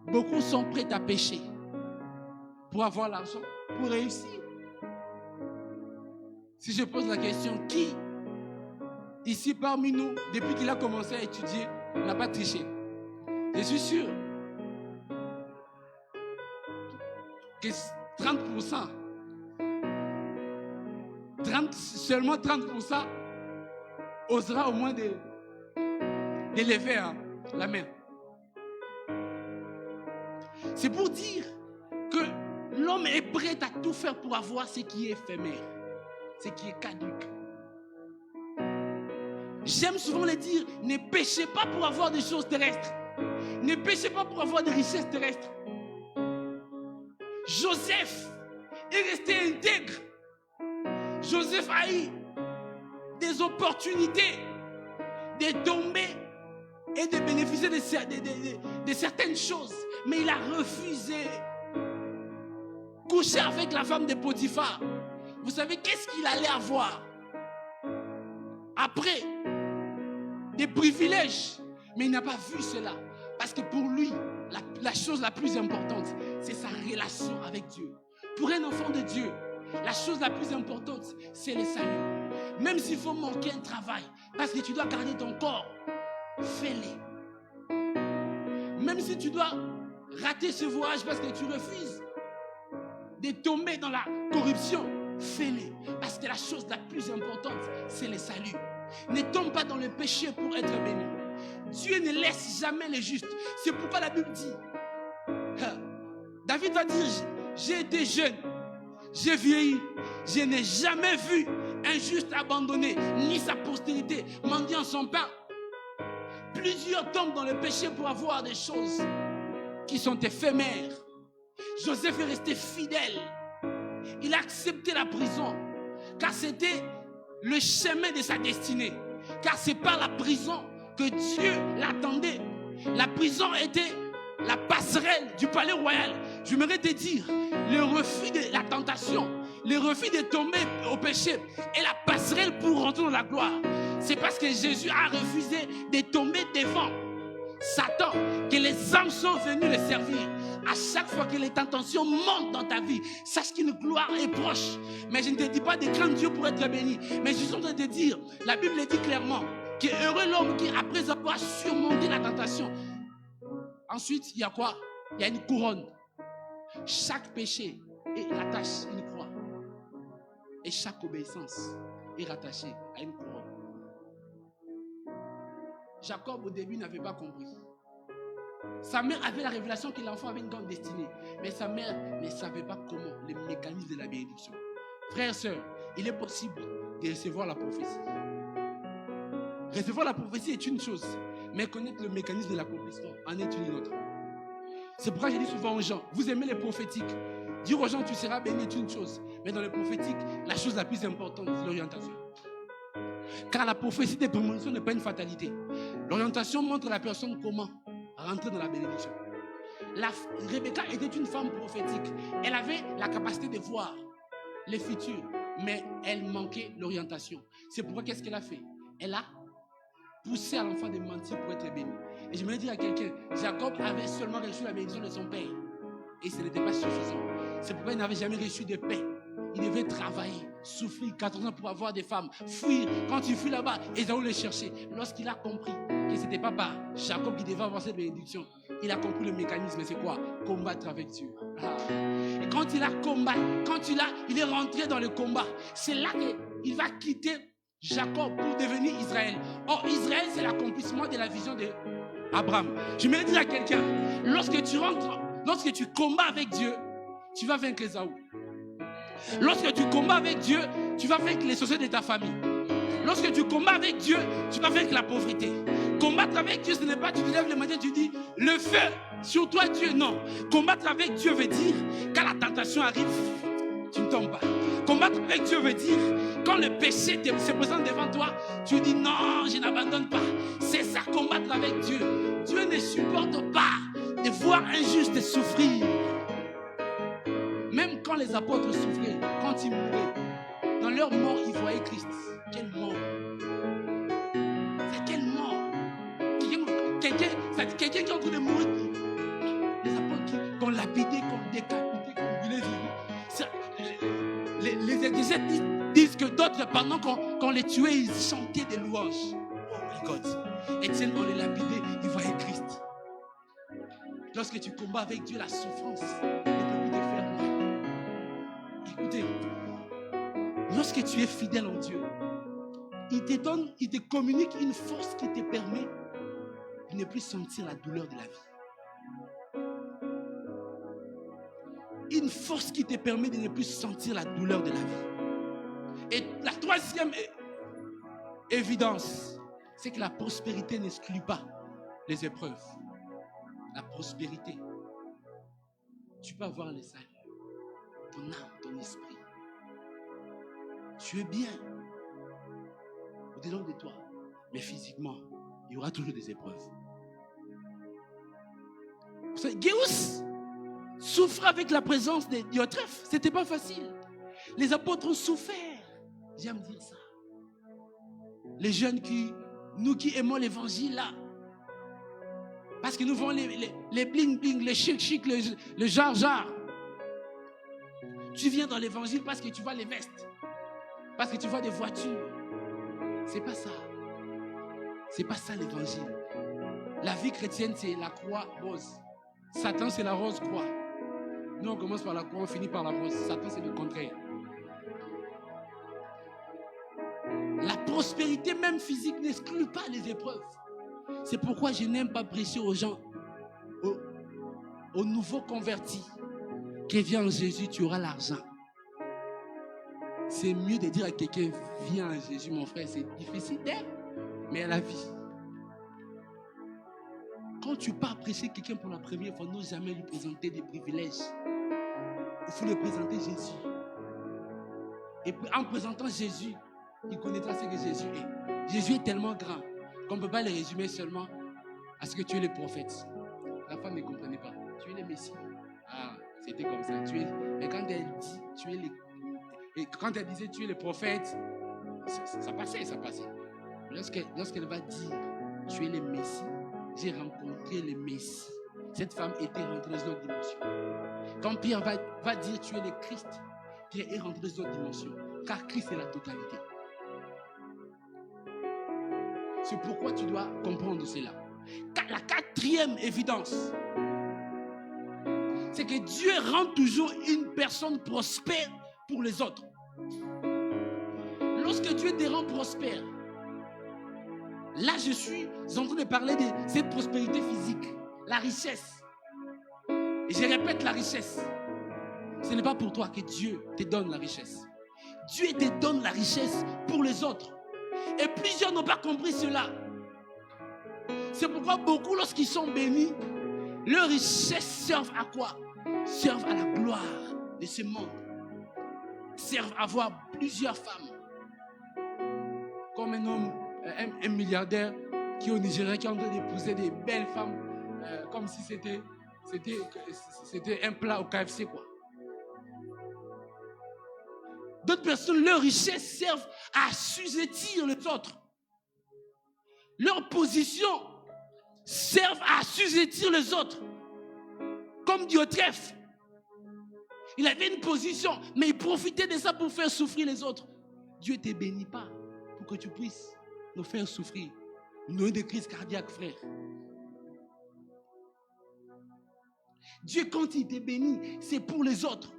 Beaucoup sont prêts à pécher pour avoir l'argent, pour réussir. Si je pose la question, qui ici parmi nous, depuis qu'il a commencé à étudier, n'a pas triché? Je suis sûr que 30%, seulement 30% osera au moins d'élever la main. C'est pour dire que l'homme est prêt à tout faire pour avoir ce qui est éphémère, ce qui est caduc. J'aime souvent le dire, ne péchez pas pour avoir des choses terrestres. Ne péchez pas pour avoir des richesses terrestres. Joseph est resté intègre. Joseph a eu des opportunités de tomber et de bénéficier de certaines choses. Mais il a refusé. Coucher avec la femme de Potiphar. Vous savez qu'est-ce qu'il allait avoir après? Des privilèges. Mais il n'a pas vu cela. Parce que pour lui, la chose la plus importante, c'est sa relation avec Dieu. Pour un enfant de Dieu, la chose la plus importante, c'est le salut. Même s'il faut manquer un travail, parce que tu dois garder ton corps, fais-le. Même si tu dois rater ce voyage parce que tu refuses de tomber dans la corruption, fais-le. Parce que la chose la plus importante, c'est le salut. Ne tombe pas dans le péché pour être béni. Dieu ne laisse jamais les justes. C'est pourquoi la Bible dit, David va dire, j'ai été jeune, j'ai vieilli, je n'ai jamais vu un juste abandonné, ni sa postérité mendiant son pain. Plusieurs tombent dans le péché pour avoir des choses qui sont éphémères. Joseph est resté fidèle. Il a accepté la prison, car c'était le chemin de sa destinée. Car c'est par la prison que Dieu l'attendait. La prison était la passerelle du palais royal. J'aimerais te dire, le refus de la tentation, le refus de tomber au péché est la passerelle pour rentrer dans la gloire. C'est parce que Jésus a refusé de tomber devant Satan que les âmes sont venues le servir. À chaque fois que les tentations montent dans ta vie, sache qu'une gloire est proche. Mais je ne te dis pas de craindre Dieu pour être béni. Mais je suis en train de te dire, la Bible dit clairement que heureux l'homme qui, après avoir surmonté la tentation, ensuite, il y a quoi? Il y a une couronne. Chaque péché est rattaché à une croix. Et chaque obéissance est rattachée à une couronne. Jacob, au début, n'avait pas compris. Sa mère avait la révélation que l'enfant avait une grande destinée. Mais sa mère ne savait pas comment, les mécanismes de la bénédiction. Frères et sœurs, il est possible de recevoir la prophétie. Recevoir la prophétie est une chose, mais connaître le mécanisme de l'accomplissement en est une autre. C'est pourquoi je dis souvent aux gens, vous aimez les prophétiques. Dire aux gens tu seras béni est une chose, mais dans les prophétiques, la chose la plus importante, c'est l'orientation. Car la prophétie des prémonitions n'est pas une fatalité. L'orientation montre à la personne comment rentrer dans la bénédiction. Rebecca était une femme prophétique. Elle avait la capacité de voir les futurs, mais elle manquait l'orientation. C'est pourquoi qu'est-ce qu'elle a fait? Elle a poussé à l'enfant de mentir pour être béni. Et je me dis à quelqu'un, Jacob avait seulement reçu la bénédiction de son père. Et ce n'était pas suffisant. C'est pourquoi il n'avait jamais reçu de paix. Il devait travailler, souffrir 14 ans pour avoir des femmes, fuir. Quand il fuit là-bas, Ésaü les cherchait. Lorsqu'il a compris que ce n'était pas par Jacob qui devait avoir cette bénédiction, il a compris le mécanisme. C'est quoi? Combattre avec Dieu. Et quand il a combattu, il est rentré dans le combat. C'est là qu'il va quitter Jacob pour devenir Israël. Or, Israël, c'est l'accomplissement de la vision d'Abraham. Je me dis à quelqu'un, lorsque tu combats avec Dieu, tu vas vaincre Ésaü. Lorsque tu combats avec Dieu, tu vas vaincre les sociétés de ta famille. Lorsque tu combats avec Dieu, tu vas vaincre la pauvreté. Combattre avec Dieu, ce n'est pas tu te lèves le matin, tu dis le feu sur toi Dieu. Non. Combattre avec Dieu veut dire quand la tentation arrive, tu ne tombes pas. Combattre avec Dieu veut dire quand le péché se présente devant toi, tu dis non, je n'abandonne pas. C'est ça, combattre avec Dieu. Dieu ne supporte pas de voir un juste souffrir. Même quand les apôtres souffraient, quand ils mouraient, dans leur mort, ils voyaient Christ. Quelle mort! C'est quelle mort! Quelqu'un qui est en train de mourir. Les apôtres qui ont lapidé, qui ont décapité, qui ont brûlé vivants. Les exégètes disent que d'autres, pendant qu'on les tuait, ils chantaient des louanges. Oh my God! Étienne, on les lapidait, ils voyaient Christ. Lorsque tu combats avec Dieu, la souffrance ne peut plus te faire mal. Écoutez, lorsque tu es fidèle en Dieu, il te communique une force qui te permet de ne plus sentir la douleur de la vie. Une force qui te permet de ne plus sentir la douleur de la vie. Et la troisième évidence, c'est que la prospérité n'exclut pas les épreuves. La prospérité, tu peux avoir les saluts, ton âme, ton esprit. Tu es bien au-dedans de toi, mais physiquement, il y aura toujours des épreuves. Vous savez, Géus souffre avec la présence de Diotrephe. C'était pas facile. Les apôtres ont souffert. J'aime dire ça. Les jeunes nous qui aimons l'évangile là, parce que nous voyons les bling bling, les chic chic, le genre. Tu viens dans l'évangile parce que tu vois les vestes, parce que tu vois des voitures. C'est pas ça. C'est pas ça l'évangile. La vie chrétienne, c'est la croix rose. Satan, c'est la rose croix. Nous, on commence par la croix, on finit par la rose. Satan, c'est le contraire. La prospérité, même physique, n'exclut pas les épreuves. C'est pourquoi je n'aime pas prêcher aux gens, aux nouveaux convertis, que viens en Jésus, tu auras l'argent. C'est mieux de dire à quelqu'un, viens en Jésus, mon frère, c'est difficile, mais à la vie. Quand tu pars prêcher quelqu'un pour la première fois, n'ose jamais lui présenter des privilèges. Il faut lui présenter Jésus. Et en présentant Jésus, il connaîtra ce que Jésus est. Jésus est tellement grand qu'on ne peut pas le résumer seulement à ce que tu es le prophète. La femme ne comprenait pas. Tu es le Messie. Ah, c'était comme ça. Mais quand elle dit, tu es le... Et quand elle disait, tu es le prophète, ça passait. Lorsqu'elle va dire, tu es le Messie, j'ai rencontré le Messie. Cette femme était rentrée dans une autre dimension. Quand Pierre va dire, tu es le Christ, Pierre est rentré dans une autre dimension. Car Christ est la totalité. C'est pourquoi tu dois comprendre cela. La quatrième évidence, c'est que Dieu rend toujours une personne prospère pour les autres. Lorsque Dieu te rend prospère, là je suis en train de parler de cette prospérité physique, la richesse. Et je répète, la richesse, ce n'est pas pour toi que Dieu te donne la richesse. Dieu te donne la richesse pour les autres. Et plusieurs n'ont pas compris cela. C'est pourquoi beaucoup, lorsqu'ils sont bénis, leur richesse servent à quoi? Servent à la gloire de ce monde. Servent à avoir plusieurs femmes. Comme un homme, un milliardaire qui est au Nigeria, qui est en train d'épouser des belles femmes, comme si c'était un plat au KFC, quoi. D'autres personnes, leur richesse servent à assujettir les autres. Leur position servent à assujettir les autres. Comme Diotrephe. Il avait une position, mais il profitait de ça pour faire souffrir les autres. Dieu ne te bénit pas pour que tu puisses nous faire souffrir. Nous avons des crises cardiaques, frère. Dieu, quand il te bénit, c'est pour les autres.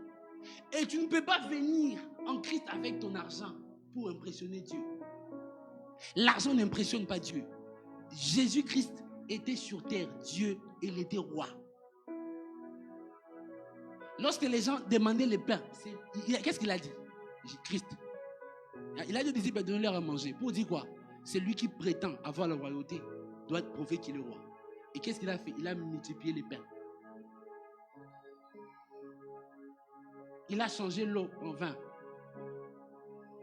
Et tu ne peux pas venir en Christ avec ton argent pour impressionner Dieu. L'argent n'impressionne pas Dieu. Jésus-Christ était sur terre, Dieu, il était roi. Lorsque les gens demandaient le pain, qu'est-ce qu'il a dit? Christ. Il a dit aux disciples, donnez-leur à manger. Pour dire quoi? C'est lui qui prétend avoir la royauté, doit être prouvé qu'il est roi. Et qu'est-ce qu'il a fait? Il a multiplié les pains. Il a changé l'eau en vin.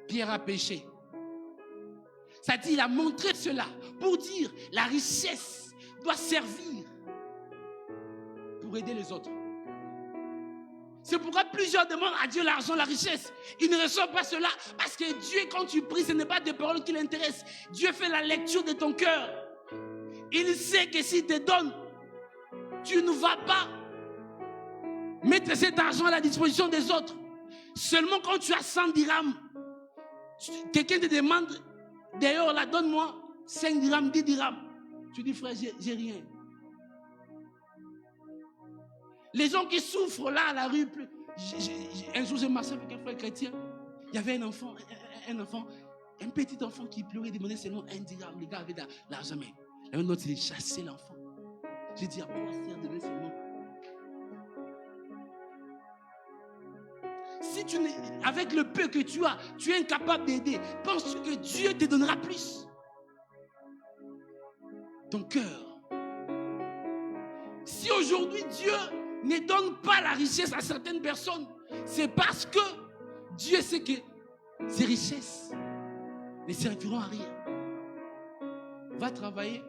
Pierre a péché. Ça dit, il a montré cela pour dire la richesse doit servir pour aider les autres. C'est pourquoi plusieurs demandent à Dieu l'argent, la richesse. Ils ne reçoivent pas cela parce que Dieu, quand tu pries, ce n'est pas des paroles qui l'intéressent. Dieu fait la lecture de ton cœur. Il sait que s'il te donne, tu ne vas pas mettre cet argent à la disposition des autres. Seulement quand tu as 100 dirhams, quelqu'un te demande, d'ailleurs, là, donne-moi 5 dirhams, 10 dirhams. Tu dis, frère, j'ai rien. Les gens qui souffrent là à la rue, un jour j'ai marché avec un frère chrétien, il y avait un enfant, un petit enfant qui pleurait, demandait seulement 1 dirham. Les gars avaient de l'argent, mais un autre, il chassait l'enfant. J'ai dit, à quoi sert de donner seulement? Si avec le peu que tu as, tu es incapable d'aider, penses-tu que Dieu te donnera plus? Ton cœur. Si aujourd'hui Dieu ne donne pas la richesse à certaines personnes, c'est parce que Dieu sait que ces richesses ne serviront à rien. Va travailler,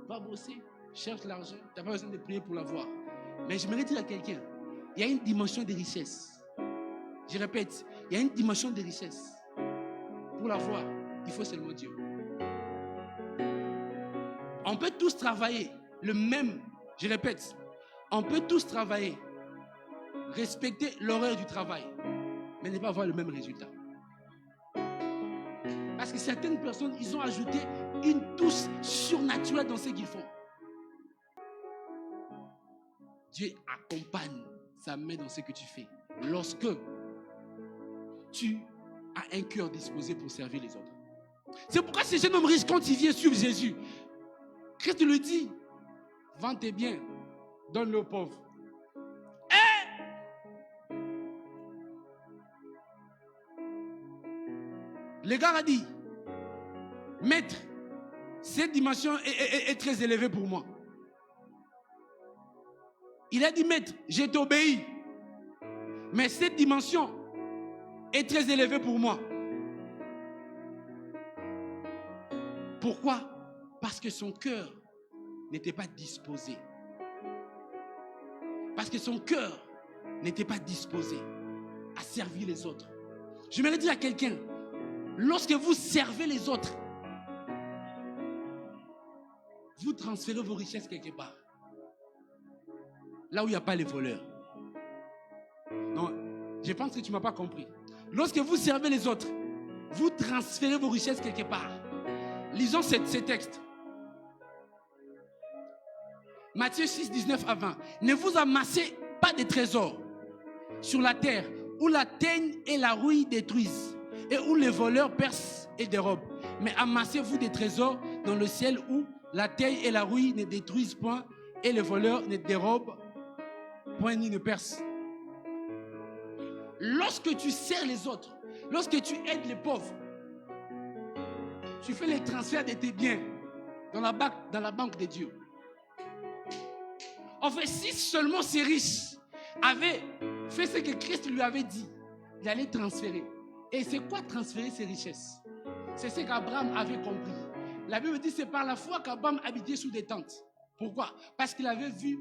va bosser, cherche l'argent, tu n'as pas besoin de prier pour l'avoir. Mais j'aimerais dire à quelqu'un, il y a une dimension de richesse. Je répète, il y a une dimension de richesse. Pour l'avoir, il faut seulement Dieu. On peut tous travailler le même, je répète, on peut tous travailler, respecter l'horaire du travail, mais ne pas avoir le même résultat. Parce que certaines personnes, ils ont ajouté une touche surnaturelle dans ce qu'ils font. Dieu accompagne sa main dans ce que tu fais. Lorsque tu as un cœur disposé pour servir les autres. C'est pourquoi ce jeune homme riche, quand il vient suivre Jésus, Christ lui dit, vends tes biens, donne-le aux pauvres. Le gars a dit, maître, cette dimension est très élevée pour moi. Il a dit, maître, je t'obéis, mais cette dimension est très élevée pour moi. Pourquoi? Parce que son cœur n'était pas disposé. Parce que son cœur n'était pas disposé à servir les autres. Je voudrais dire à quelqu'un, lorsque vous servez les autres, vous transférez vos richesses quelque part. Là où il n'y a pas les voleurs. Non, je pense que tu ne m'as pas compris. Lorsque vous servez les autres, vous transférez vos richesses quelque part. Lisons ces textes. Matthieu 6, 19 à 20. Ne vous amassez pas de trésors sur la terre où la teigne et la rouille détruisent et où les voleurs percent et dérobent. Mais amassez-vous des trésors dans le ciel où la teigne et la rouille ne détruisent point et les voleurs ne dérobent point ni ne percent. Lorsque tu sers les autres, lorsque tu aides les pauvres, tu fais les transferts de tes biens dans la banque de Dieu. En fait, si seulement ces riches avaient fait ce que Christ lui avait dit, il allait transférer. Et c'est quoi transférer ses richesses? C'est ce qu'Abraham avait compris. La Bible dit que c'est par la foi qu'Abraham habitait sous des tentes. Pourquoi? Parce qu'il avait vu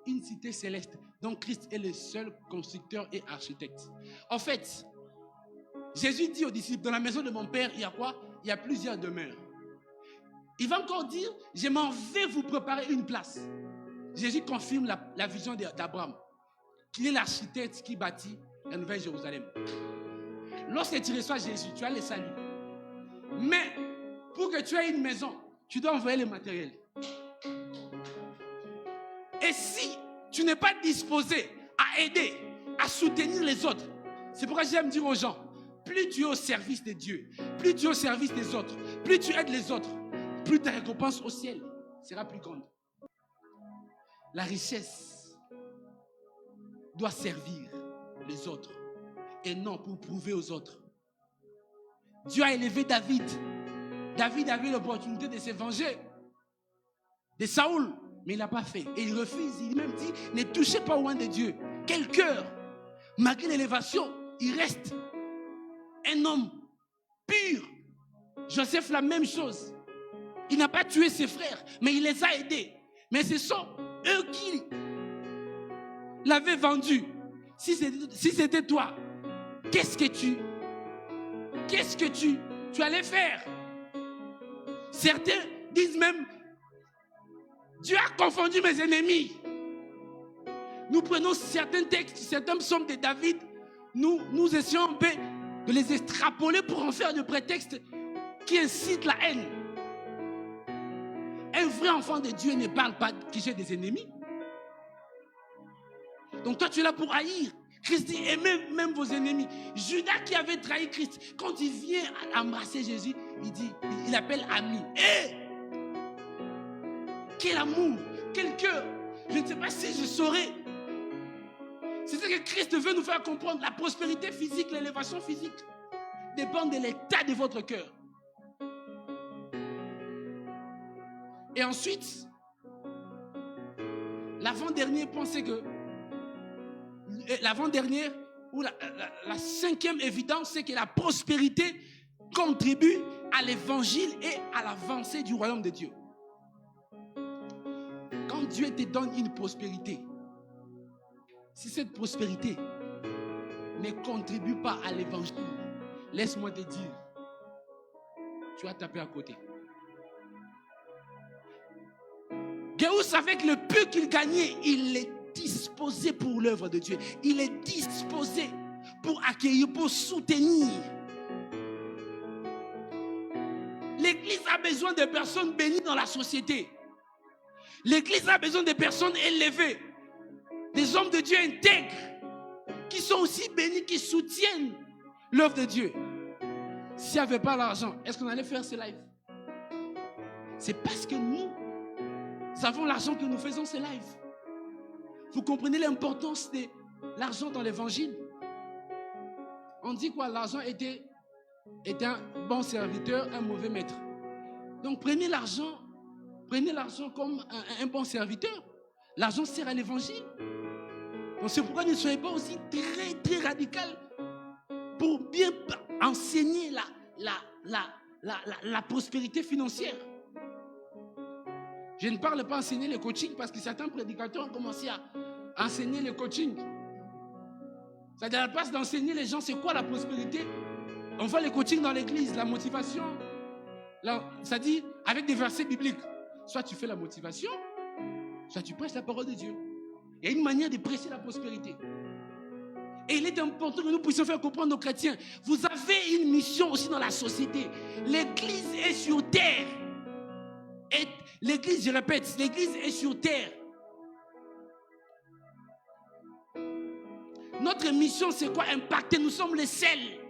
une cité céleste dont Christ est le seul constructeur et architecte. En fait, Jésus dit aux disciples, dans la maison de mon Père, il y a quoi? Il y a plusieurs demeures. Il va encore dire, je m'en vais vous préparer une place. Jésus confirme la vision d'Abraham, qu'il est l'architecte qui bâtit la nouvelle Jérusalem. Lorsque tu reçois Jésus, tu as le salut. Mais pour que tu aies une maison, tu dois envoyer le matériel. Et si tu n'es pas disposé à aider, à soutenir les autres, c'est pourquoi j'aime dire aux gens, plus tu es au service de Dieu, plus tu es au service des autres, plus tu aides les autres, plus ta récompense au ciel sera plus grande. La richesse doit servir les autres et non pour prouver aux autres. Dieu a élevé David. David avait l'opportunité de se venger de Saoul, mais il n'a pas fait. Et il refuse, il même dit, ne touchez pas au loin de Dieu. Quel cœur! Malgré l'élévation, il reste un homme pur. Joseph, la même chose. Il n'a pas tué ses frères, mais il les a aidés. Mais ce sont eux qui l'avaient vendu. Si c'était toi, qu'est-ce que tu allais faire? Certains disent même, Dieu a confondu mes ennemis. Nous prenons certains textes, certains psaumes de David, nous essayons un peu de les extrapoler pour en faire des prétextes qui incitent la haine. Un vrai enfant de Dieu ne parle pas que j'ai des ennemis. Donc toi tu es là pour haïr. Christ dit aimez même vos ennemis. Judas qui avait trahi Christ, quand il vient embrasser Jésus, il appelle ami. Quel amour, quel cœur. Je ne sais pas si je saurais. C'est ce que Christ veut nous faire comprendre. La prospérité physique, l'élévation physique dépend de l'état de votre cœur. Et ensuite, l'avant-dernier point, c'est que l'avant-dernière ou la cinquième évidence, c'est que la prospérité contribue à l'évangile et à l'avancée du royaume de Dieu. Quand Dieu te donne une prospérité, si cette prospérité ne contribue pas à l'évangile, laisse-moi te dire, tu vas taper à côté. Géus, avec le peu qu'il gagnait, il est disposé pour l'œuvre de Dieu. Il est disposé pour accueillir, pour soutenir. L'Église a besoin de personnes bénies dans la société. L'Église a besoin de personnes élevées. des hommes de Dieu intègres, qui sont aussi bénis, qui soutiennent l'œuvre de Dieu. S'il n'y avait pas l'argent, est-ce qu'on allait faire ce live? C'est parce que nous avons l'argent que nous faisons ce live. Vous comprenez l'importance de l'argent dans l'évangile? On dit quoi? L'argent était un bon serviteur, un mauvais maître. Donc prenez l'argent comme un bon serviteur. L'argent sert à l'évangile. Donc c'est pourquoi ne soyez pas aussi très très radical pour bien enseigner la prospérité financière. Je ne parle pas enseigner le coaching parce que certains prédicateurs ont commencé à enseigner le coaching. C'est-à-dire à la place d'enseigner les gens c'est quoi la prospérité, on voit le coaching dans l'église, la motivation. C'est-à-dire avec des versets bibliques. Soit tu fais la motivation, soit tu prêches la parole de Dieu. Il y a une manière de prêcher la prospérité. Et il est important que nous puissions faire comprendre aux chrétiens, vous avez une mission aussi dans la société. L'église est sur terre. Et l'église, je répète, l'église est sur terre. Notre mission, c'est quoi? Impacter. Nous sommes les sels.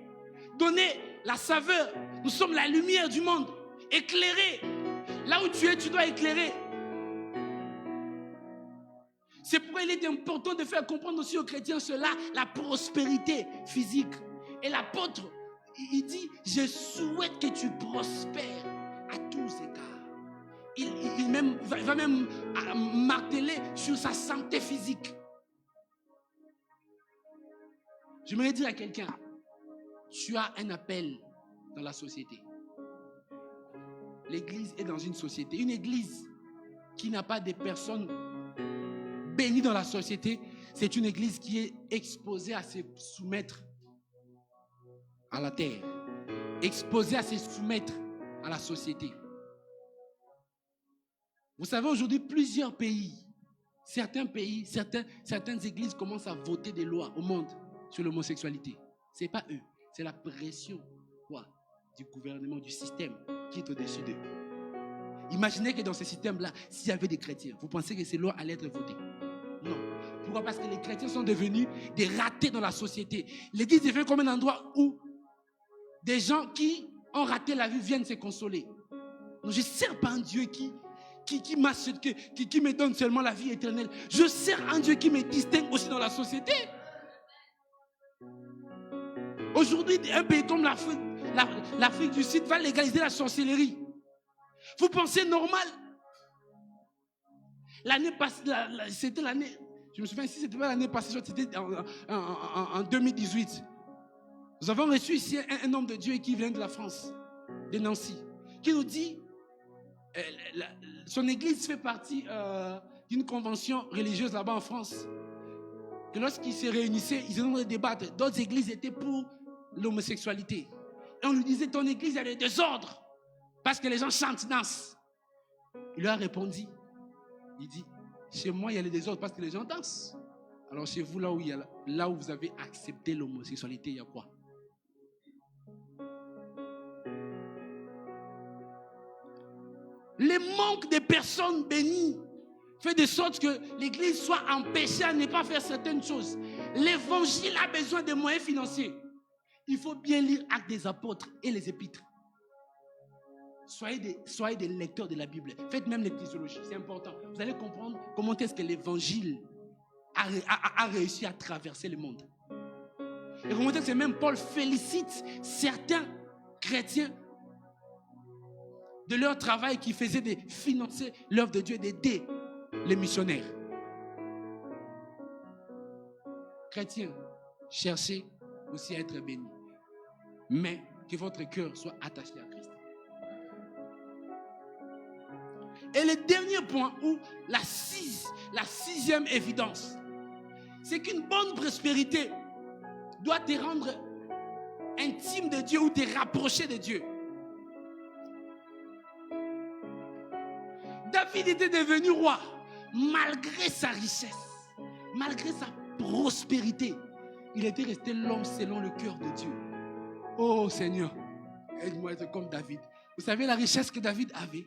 Donner la saveur. Nous sommes la lumière du monde. Éclairer. Là où tu es, tu dois éclairer. C'est pourquoi il est important de faire comprendre aussi aux chrétiens cela, la prospérité physique. Et l'apôtre, il dit, je souhaite que tu prospères à tous égards. Il va même marteler sur sa santé physique. J'aimerais dire à quelqu'un, tu as un appel dans la société. L'église est dans une société. Une église qui n'a pas de personnes bénies dans la société, c'est une église qui est exposée à se soumettre à la terre. Exposée à se soumettre à la société. Vous savez, aujourd'hui, plusieurs pays, certaines églises commencent à voter des lois au monde sur l'homosexualité. Ce n'est pas eux, c'est la pression du gouvernement, du système qui est au-dessus d'eux. Imaginez que dans ce système-là, s'il y avait des chrétiens, vous pensez que ces lois allaient être votées? Non. Pourquoi? Parce que les chrétiens sont devenus des ratés dans la société. L'église devient comme un endroit où des gens qui ont raté la vie viennent se consoler. Donc, je ne sers pas un Dieu qui me donne seulement la vie éternelle. Je sers un Dieu qui me distingue aussi dans la société. Aujourd'hui, un pays comme l'Afrique du Sud va légaliser la sorcellerie. Vous pensez normal? L'année passée, c'était l'année, je me souviens, si c'était pas l'année passée, c'était en 2018. Nous avons reçu ici un homme de Dieu qui vient de la France, de Nancy, qui nous dit, son église fait partie d'une convention religieuse là-bas en France. Que lorsqu'ils se réunissaient, ils ont débattre. D'autres églises étaient pour l'homosexualité. Et on lui disait, ton église, elle est désordre. Parce que les gens chantent, dansent. Il leur a répondu. Il dit, chez moi, il y a le désordre parce que les gens dansent. Alors chez vous, là où vous avez accepté l'homosexualité, il y a quoi? Le manque de personnes bénies fait de sorte que l'église soit empêchée à ne pas faire certaines choses. L'évangile a besoin de moyens financiers. Il faut bien lire Actes des apôtres et les épîtres. Soyez des lecteurs de la Bible. Faites même l'éclésiologie, c'est important. Vous allez comprendre comment est-ce que l'évangile a réussi à traverser le monde. Et comment est-ce que même Paul félicite certains chrétiens de leur travail qui faisait de financer l'œuvre de Dieu, d'aider les missionnaires. Chrétiens, cherchez aussi à être bénis. Mais que votre cœur soit attaché à Christ. Et le dernier point, ou la sixième évidence, c'est qu'une bonne prospérité doit te rendre intime de Dieu ou te rapprocher de Dieu. David était devenu roi malgré sa richesse, malgré sa prospérité. Il était resté l'homme selon le cœur de Dieu. Oh Seigneur, aide-moi à être comme David. Vous savez la richesse que David avait?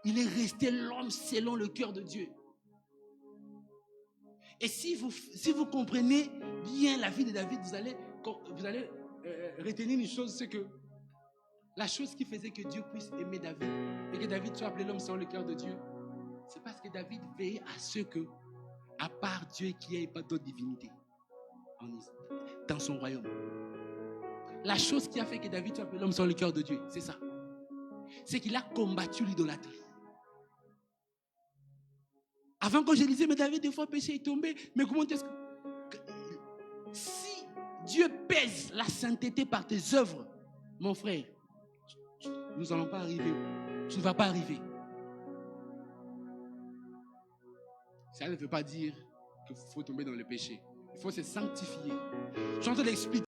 Il est resté l'homme selon le cœur de Dieu. Et si vous comprenez bien la vie de David, vous allez retenir une chose, c'est que la chose qui faisait que Dieu puisse aimer David et que David soit appelé l'homme selon le cœur de Dieu, c'est parce que David veillait à ce que, à part Dieu, qu'il n'y ait pas d'autre divinité dans son royaume. La chose qui a fait que David soit appelé l'homme selon le cœur de Dieu, c'est ça. C'est qu'il a combattu l'idolâtrie. Avant, quand je disais, mais David, des fois, péché est tombé. Mais comment est-ce que... Si Dieu pèse la sainteté par tes œuvres, mon frère, nous n'allons pas arriver. Tu ne vas pas arriver. Ça ne veut pas dire qu'il faut tomber dans le péché. Il faut se sanctifier. Je suis en train d'expliquer.